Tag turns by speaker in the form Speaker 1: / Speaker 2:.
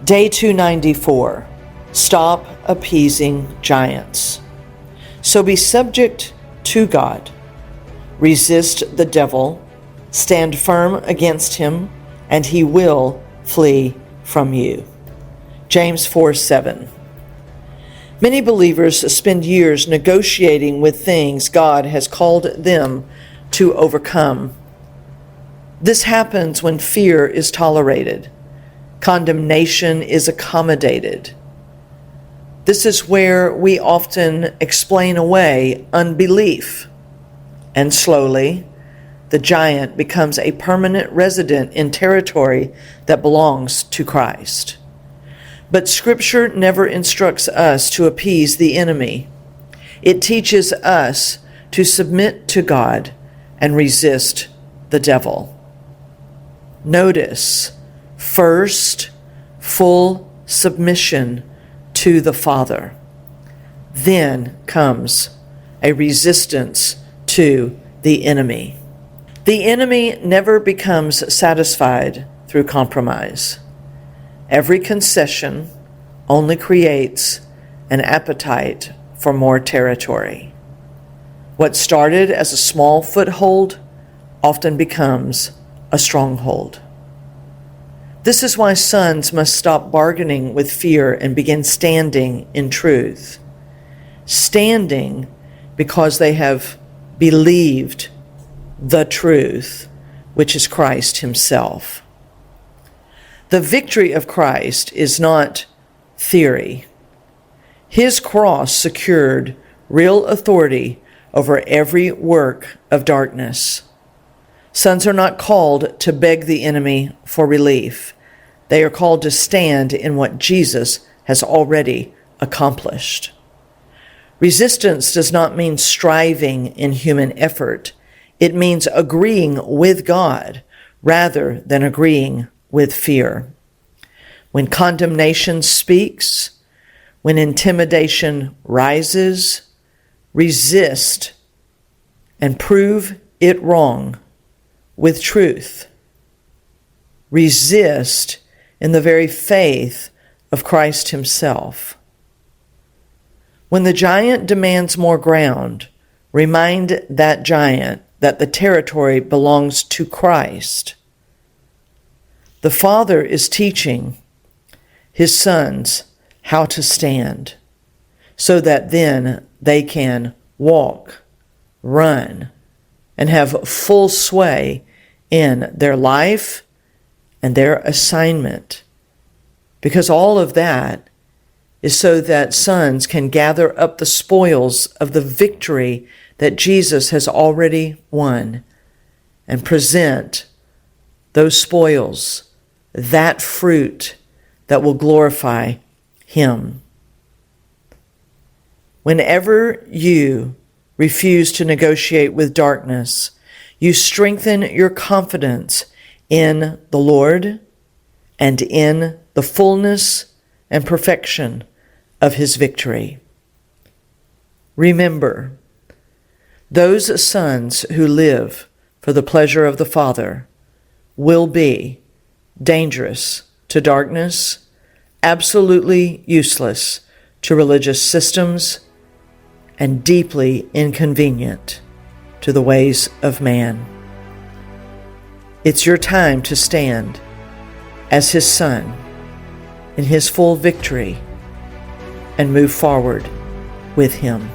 Speaker 1: Day 294. Stop appeasing giants. So be subject to God. Resist the devil. Stand firm against him, and he will flee from you. James 4:7. Many believers spend years negotiating with things God has called them to overcome. This happens when fear is tolerated. Condemnation is accommodated. This is where we often explain away unbelief, and slowly the giant becomes a permanent resident in territory that belongs to Christ. But Scripture never instructs us to appease the enemy. It teaches us to submit to God and resist the devil. Notice, first, full submission to the Father. Then comes a resistance to the enemy. The enemy never becomes satisfied through compromise. Every concession only creates an appetite for more territory. What started as a small foothold often becomes a stronghold. This is why sons must stop bargaining with fear and begin standing in truth. Standing because they have believed the truth, which is Christ himself. The victory of Christ is not theory. His cross secured real authority over every work of darkness. Sons are not called to beg the enemy for relief. They are called to stand in what Jesus has already accomplished. Resistance does not mean striving in human effort. It means agreeing with God rather than agreeing with fear. When condemnation speaks, when intimidation rises, resist and prove it wrong with truth. Resist in the very faith of Christ himself. When the giant demands more ground, remind that giant that the territory belongs to Christ. The Father is teaching his sons how to stand so that then they can walk, run, and have full sway in their life and their assignment. Because all of that is so that sons can gather up the spoils of the victory that Jesus has already won and present those spoils, that fruit that will glorify him. Whenever you refuse to negotiate with darkness, you strengthen your confidence in the Lord and in the fullness and perfection of his victory. Remember, those sons who live for the pleasure of the Father will be dangerous to darkness, absolutely useless to religious systems, and deeply inconvenient to the ways of man. It's your time to stand as his son in his full victory and move forward with him.